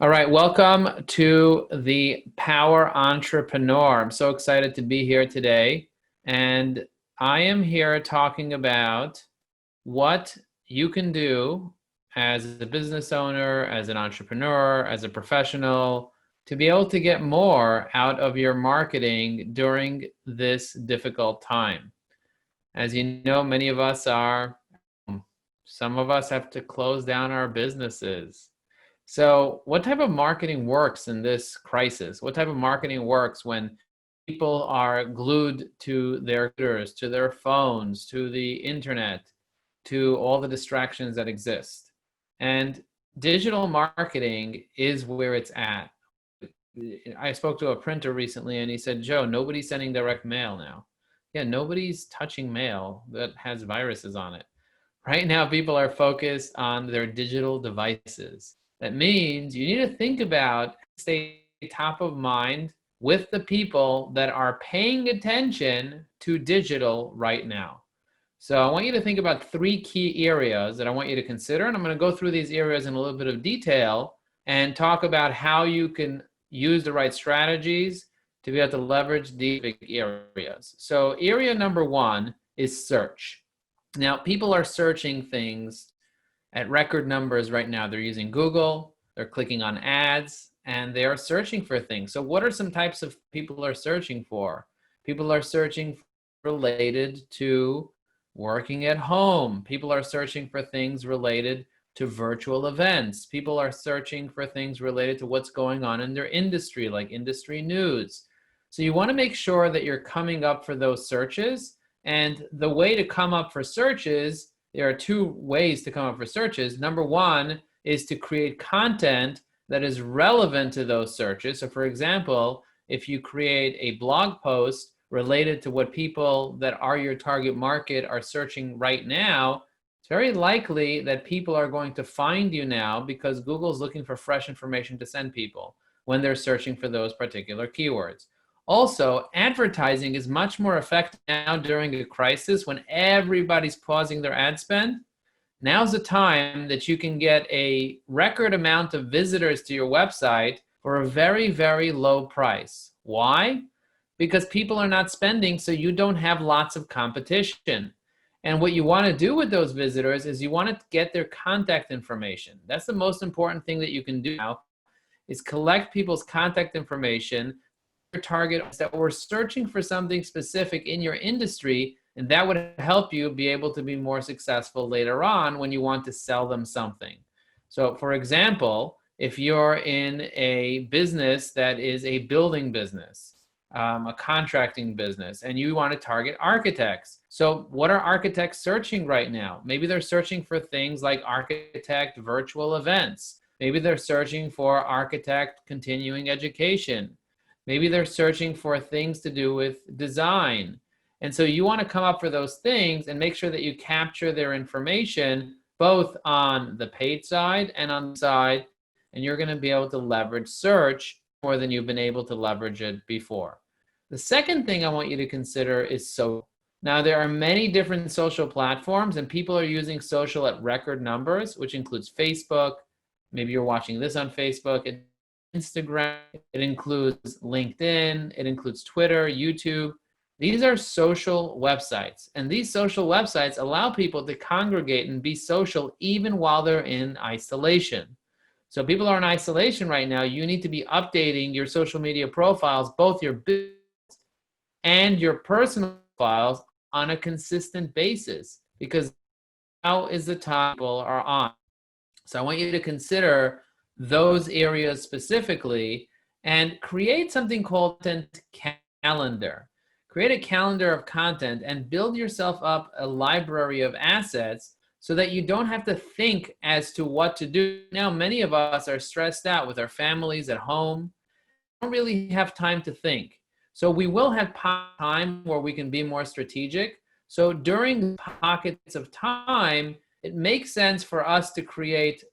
All right, welcome to the Power Entrepreneur. I'm so excited to be here today. And I am here talking about what you can do as a business owner, as an entrepreneur, as a professional, to be able to get more out of your marketing during this difficult time. As you know, many of us are, some of us have to close down our businesses. So, what type of marketing works in this crisis? What type of marketing works when people are glued to their computers, to their phones, to the internet, to all the distractions that exist? And digital marketing is where it's at. I spoke to a printer recently and he said, Joe, nobody's sending direct mail now. Yeah, nobody's touching mail that has viruses on it. Right now, people are focused on their digital devices. That means you need to think about, stay top of mind with the people that are paying attention to digital right now. So I want you to think about three key areas that I want you to consider. And I'm going to go through these areas in a little bit of detail and talk about how you can use the right strategies to be able to leverage these big areas. So area number one is search. Now, people are searching things at record numbers right now. They're using Google, they're clicking on ads, and they are searching for things. So what are some types of people are searching for? People are searching related to working at home. People are searching for things related to virtual events. People are searching for things related to what's going on in their industry, like industry news. So you want to make sure that you're coming up for those searches. And the way to come up for searches, there are two ways to come up for searches. Number one is to create content that is relevant to those searches. So for example, if you create a blog post related to what people that are your target market are searching right now, it's very likely that people are going to find you now because Google's looking for fresh information to send people when they're searching for those particular keywords. Also, advertising is much more effective now during a crisis when everybody's pausing their ad spend. Now's the time that you can get a record amount of visitors to your website for a very, very low price. Why? Because people are not spending, so you don't have lots of competition. And what you want to do with those visitors is you want to get their contact information. That's the most important thing that you can do now, is collect people's contact information, your target that were searching for something specific in your industry, and that would help you be able to be more successful later on when you want to sell them something. So for example, if you're in a business that is a building business, a contracting business, and you want to target architects. So what are architects searching right now? Maybe they're searching for things like architect virtual events. Maybe they're searching for architect continuing education. Maybe they're searching for things to do with design. And so you want to come up for those things and make sure that you capture their information both on the paid side and on the side, and you're going to be able to leverage search more than you've been able to leverage it before. The second thing I want you to consider is social. Now, there are many different social platforms, and people are using social at record numbers, which includes Facebook. Maybe you're watching this on Facebook. Instagram, it includes LinkedIn, it includes Twitter, YouTube. These are social websites, and these social websites allow people to congregate and be social even while they're in isolation. So people are in isolation right now. You need to be updating your social media profiles, both your business and your personal files, on a consistent basis, because now is the time people are on. So I want you to consider those areas specifically and create something called content calendar. Create a calendar of content and build yourself up a library of assets so that you don't have to think as to what to do. Now, many of us are stressed out with our families at home. We don't really have time to think. So we will have time where we can be more strategic. So during pockets of time, it makes sense for us to create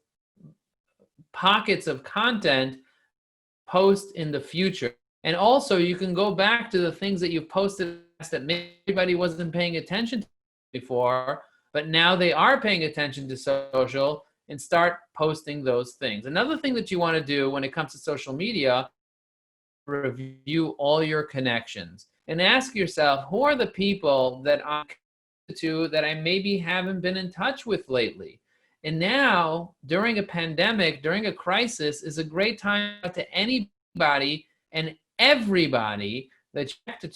pockets of content post in the future. And also you can go back to the things that you've posted that maybe everybody wasn't paying attention to before, but now they are paying attention to social, and start posting those things. Another thing that you want to do when it comes to social media, review all your connections and ask yourself, who are the people that I'm connected to that I maybe haven't been in touch with lately? And now, during a pandemic, during a crisis, is a great time to anybody and everybody that you have to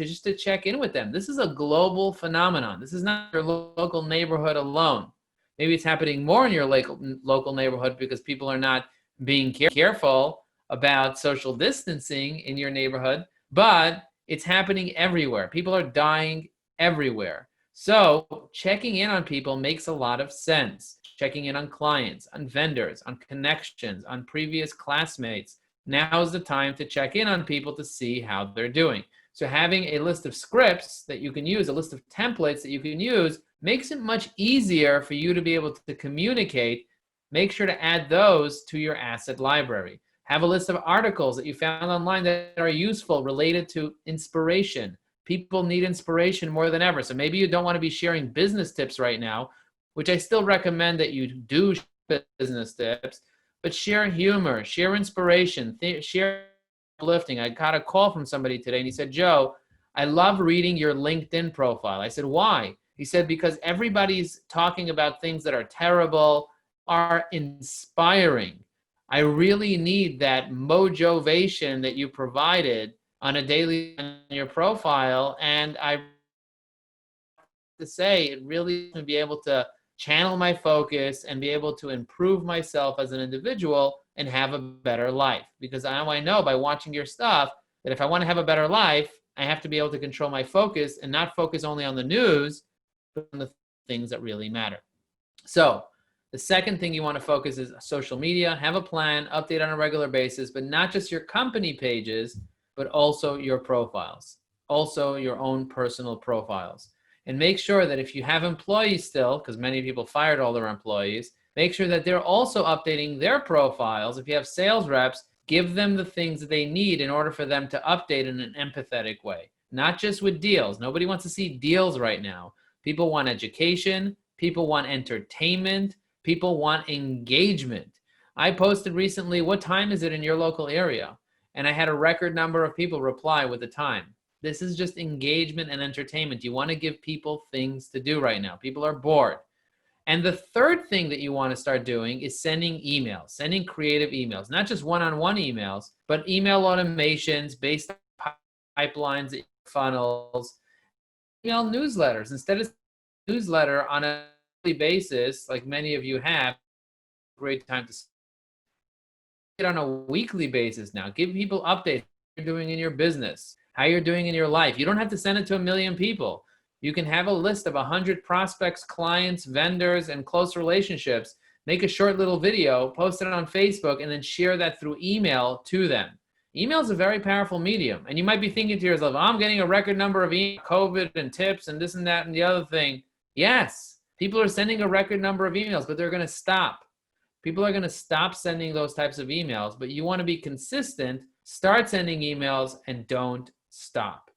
just to check in with them. This is a global phenomenon. This is not your local neighborhood alone. Maybe it's happening more in your local neighborhood because people are not being careful about social distancing in your neighborhood, but it's happening everywhere. People are dying everywhere. So checking in on people makes a lot of sense. Checking in on clients, on vendors, on connections, on previous classmates. Now is the time to check in on people to see how they're doing. So having a list of scripts that you can use, a list of templates that you can use, makes it much easier for you to be able to communicate. Make sure to add those to your asset library. Have a list of articles that you found online that are useful related to inspiration. People need inspiration more than ever. So maybe you don't want to be sharing business tips right now, which I still recommend that you do business tips, but share humor, share inspiration, share uplifting. I got a call from somebody today and he said, Joe, I love reading your LinkedIn profile. I said, why? He said, because everybody's talking about things that are terrible, are inspiring. I really need that motivation that you provided on a daily on your profile. And I to say it really to be able to channel my focus and be able to improve myself as an individual and have a better life. Because now I know by watching your stuff that if I want to have a better life, I have to be able to control my focus and not focus only on the news, but on the things that really matter. So the second thing you want to focus is social media. Have a plan, update on a regular basis, but not just your company pages, but also your profiles, also your own personal profiles. And make sure that if you have employees still, because many people fired all their employees, make sure that they're also updating their profiles. If you have sales reps, give them the things that they need in order for them to update in an empathetic way, not just with deals. Nobody wants to see deals right now. People want education. People want entertainment. People want engagement. I posted recently, what time is it in your local area? And I had a record number of people reply with the time. This is just engagement and entertainment. You want to give people things to do right now. People are bored. And the third thing that you want to start doing is sending emails, sending creative emails, not just one-on-one emails, but email automations based on pipelines, funnels, email newsletters. Instead of newsletter on a daily basis, like many of you have, great time to it on a weekly basis now. Give people updates what you're doing in your business, how you're doing in your life. You don't have to send it to 1 million people. You can have a list of 100 prospects, clients, vendors, and close relationships. Make a short little video, post it on Facebook, and then share that through email to them. Email is a very powerful medium. And you might be thinking to yourself, I'm getting a record number of emails, COVID and tips and this and that and the other thing. Yes, people are sending a record number of emails, but they're going to stop. People are going to stop sending those types of emails, but you want to be consistent. Start sending emails and don't stop.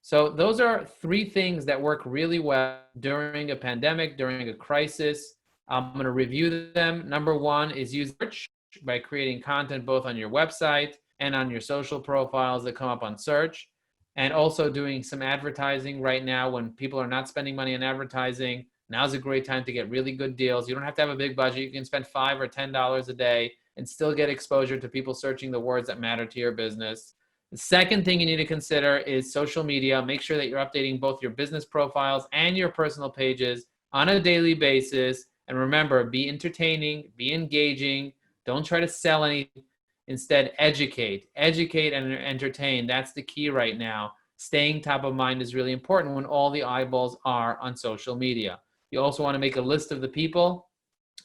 So those are 3 things that work really well during a pandemic, during a crisis. I'm going to review them. Number 1 is use search by creating content both on your website and on your social profiles that come up on search, and also doing some advertising right now when people are not spending money on advertising. Now's a great time to get really good deals. You don't have to have a big budget. You can spend $5 or $10 a day and still get exposure to people searching the words that matter to your business. The second thing you need to consider is social media. Make sure that you're updating both your business profiles and your personal pages on a daily basis. And remember, be entertaining, be engaging. Don't try to sell anything. Instead, educate and entertain. That's the key right now. Staying top of mind is really important when all the eyeballs are on social media. You also want to make a list of the people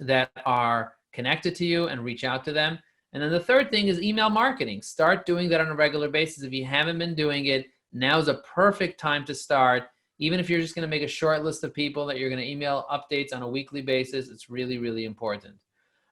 that are connected to you and reach out to them. And then the third thing is email marketing. Start doing that on a regular basis. If you haven't been doing it, now is a perfect time to start. Even if you're just going to make a short list of people that you're going to email updates on a weekly basis, it's really, really important.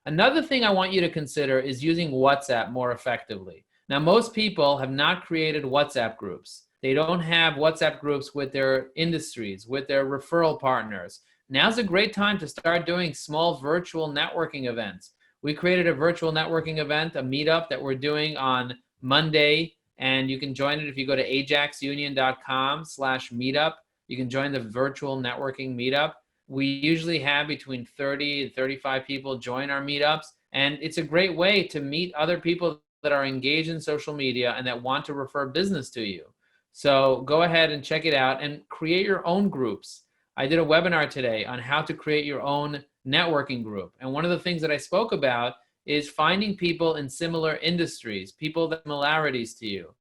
Another thing I want you to consider is using WhatsApp more effectively. Now, most people have not created WhatsApp groups. They don't have WhatsApp groups with their industries, with their referral partners. Now's a great time to start doing small virtual networking events. We created a virtual networking event, a meetup that we're doing on Monday, and you can join it if you go to ajaxunion.com/meetup. You can join the virtual networking meetup. We usually have between 30 and 35 people join our meetups, and it's a great way to meet other people that are engaged in social media and that want to refer business to you. So go ahead and check it out and create your own groups. I did a webinar today on how to create your own networking group. And one of the things that I spoke about is finding people in similar industries, people that have similarities to you.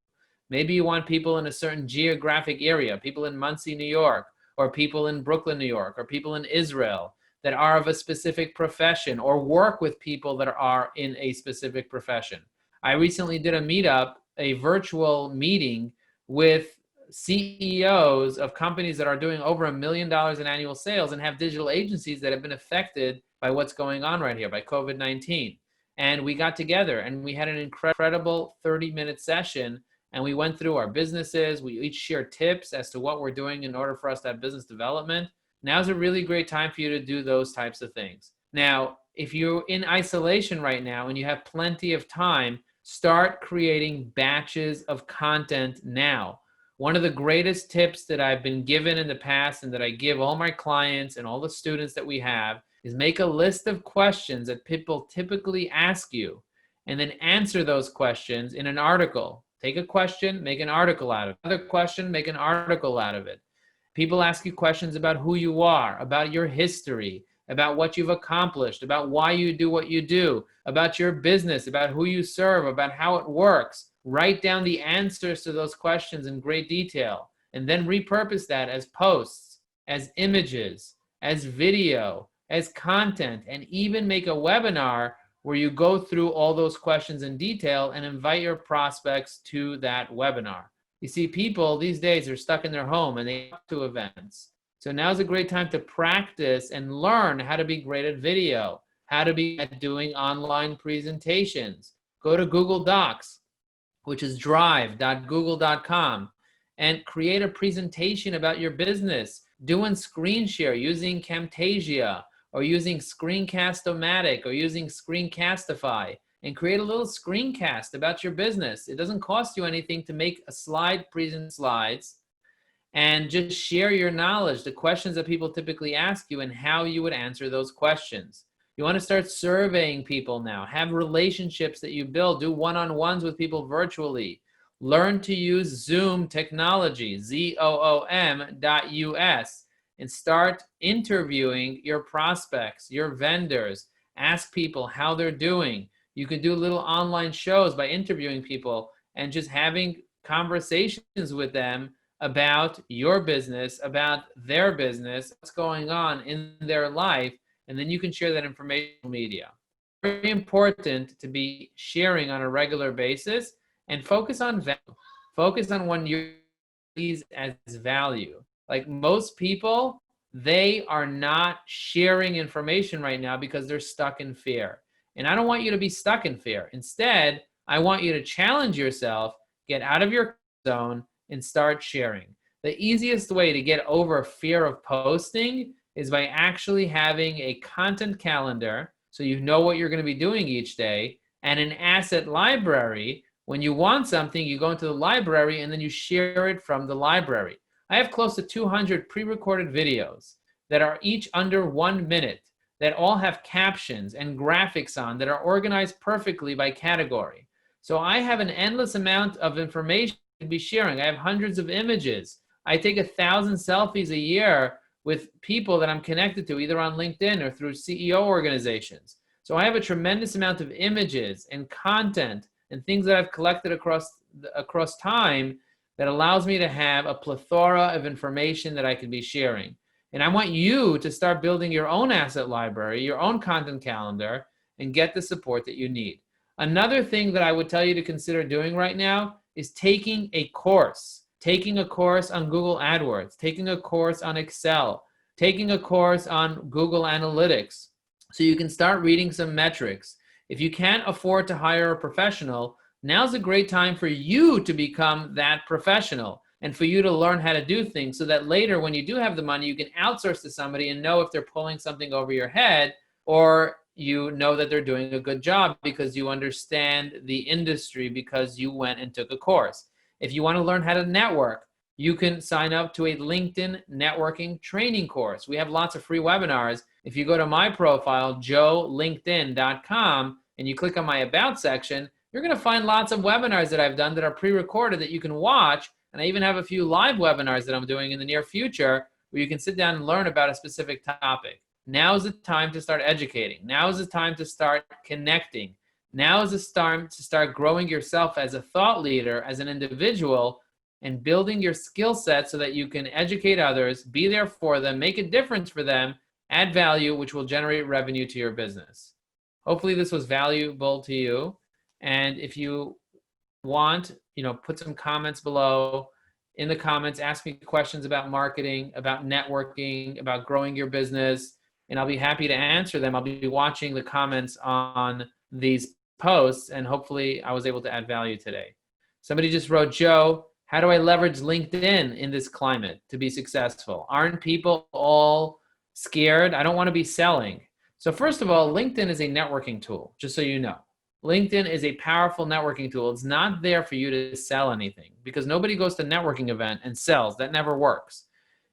Maybe you want people in a certain geographic area, people in Muncie, New York, or people in Brooklyn, New York, or people in Israel that are of a specific profession, or work with people that are in a specific profession. I recently did a meetup, a virtual meeting with CEOs of companies that are doing over $1 million in annual sales and have digital agencies that have been affected by what's going on right here, by COVID-19. And we got together and we had an incredible 30-minute session, and we went through our businesses. We each shared tips as to what we're doing in order for us to have business development. Now's a really great time for you to do those types of things. Now, if you're in isolation right now and you have plenty of time, start creating batches of content now. One of the greatest tips that I've been given in the past and that I give all my clients and all the students that we have is make a list of questions that people typically ask you and then answer those questions in an article. Take a question, make an article out of it. Another question, make an article out of it. People ask you questions about who you are, about your history, about what you've accomplished, about why you do what you do, about your business, about who you serve, about how it works. Write down the answers to those questions in great detail, and then repurpose that as posts, as images, as video, as content, and even make a webinar where you go through all those questions in detail and invite your prospects to that webinar. You see, people these days are stuck in their home and they go to events. So now's a great time to practice and learn how to be great at video, how to be at doing online presentations. Go to Google Docs, which is drive.google.com, and create a presentation about your business. Doing screen share using Camtasia or using Screencast-O-Matic or using Screencastify, and create a little screencast about your business. It doesn't cost you anything to make a slides, and just share your knowledge, the questions that people typically ask you and how you would answer those questions. You want to start surveying people now. Have relationships that you build. Do one-on-ones with people virtually. Learn to use Zoom technology, ZOOM.us, and start interviewing your prospects, your vendors. Ask people how they're doing. You can do little online shows by interviewing people and just having conversations with them about your business, about their business, what's going on in their life, and then you can share that information on media. Very important to be sharing on a regular basis and focus on value. Focus on what you see as value. Like most people, they are not sharing information right now because they're stuck in fear. And I don't want you to be stuck in fear. Instead, I want you to challenge yourself, get out of your zone, and start sharing. The easiest way to get over fear of posting is by actually having a content calendar so you know what you're going to be doing each day, and an asset library. When you want something, you go into the library and then you share it from the library. I have close to 200 pre-recorded videos that are each under 1 minute, that all have captions and graphics on, that are organized perfectly by category. So I have an endless amount of information to be sharing. I have hundreds of images. I take 1,000 selfies a year with people that I'm connected to, either on LinkedIn or through CEO organizations. So I have a tremendous amount of images and content and things that I've collected across time that allows me to have a plethora of information that I can be sharing. And I want you to start building your own asset library, your own content calendar, and get the support that you need. Another thing that I would tell you to consider doing right now is taking a course. Taking a course on Google AdWords, taking a course on Excel, taking a course on Google Analytics, so you can start reading some metrics. If you can't afford to hire a professional, now's a great time for you to become that professional. and for you to learn how to do things so that later when you do have the money, you can outsource to somebody and know if they're pulling something over your head, or you know that they're doing a good job because you understand the industry because you went and took a course. If you want to learn how to network, you can sign up to a LinkedIn networking training course. We have lots of free webinars. If you go to my profile, joelinkedin.com, and you click on my About section, you're going to find lots of webinars that I've done that are pre-recorded that you can watch. And I even have a few live webinars that I'm doing in the near future where you can sit down and learn about a specific topic. Now is the time to start educating. Now is the time to start connecting. Now is the time to start growing yourself as a thought leader, as an individual, and building your skill set so that you can educate others, be there for them, make a difference for them, add value, which will generate revenue to your business. Hopefully this was valuable to you. And if you want, put some comments below. In the comments, ask me questions about marketing, about networking, about growing your business, and I'll be happy to answer them. I'll be watching the comments on these posts, and hopefully I was able to add value today. Somebody just wrote, Joe, how do I leverage LinkedIn in this climate to be successful? Aren't people all scared? I don't want to be selling. So first of all, LinkedIn is a networking tool, just so you know. LinkedIn is a powerful networking tool. It's not there for you to sell anything because nobody goes to a networking event and sells. That never works.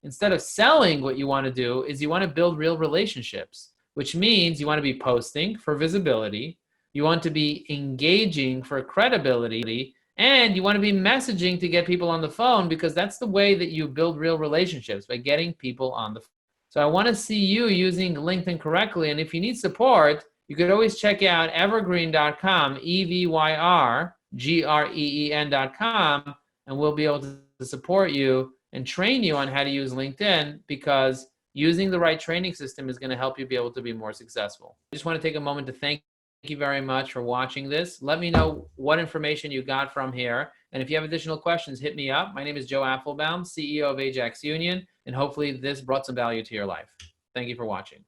Instead of selling, what you want to do is you want to build real relationships, which means you want to be posting for visibility, you want to be engaging for credibility, and you want to be messaging to get people on the phone because that's the way that you build real relationships, by getting people on the phone. So I want to see you using LinkedIn correctly, and if you need support, you could always check out evergreen.com, evergreen.com, and we'll be able to support you and train you on how to use LinkedIn, because using the right training system is going to help you be able to be more successful. I just want to take a moment to thank you very much for watching this. Let me know what information you got from here. And if you have additional questions, hit me up. My name is Joe Apfelbaum, CEO of Ajax Union, and hopefully this brought some value to your life. Thank you for watching.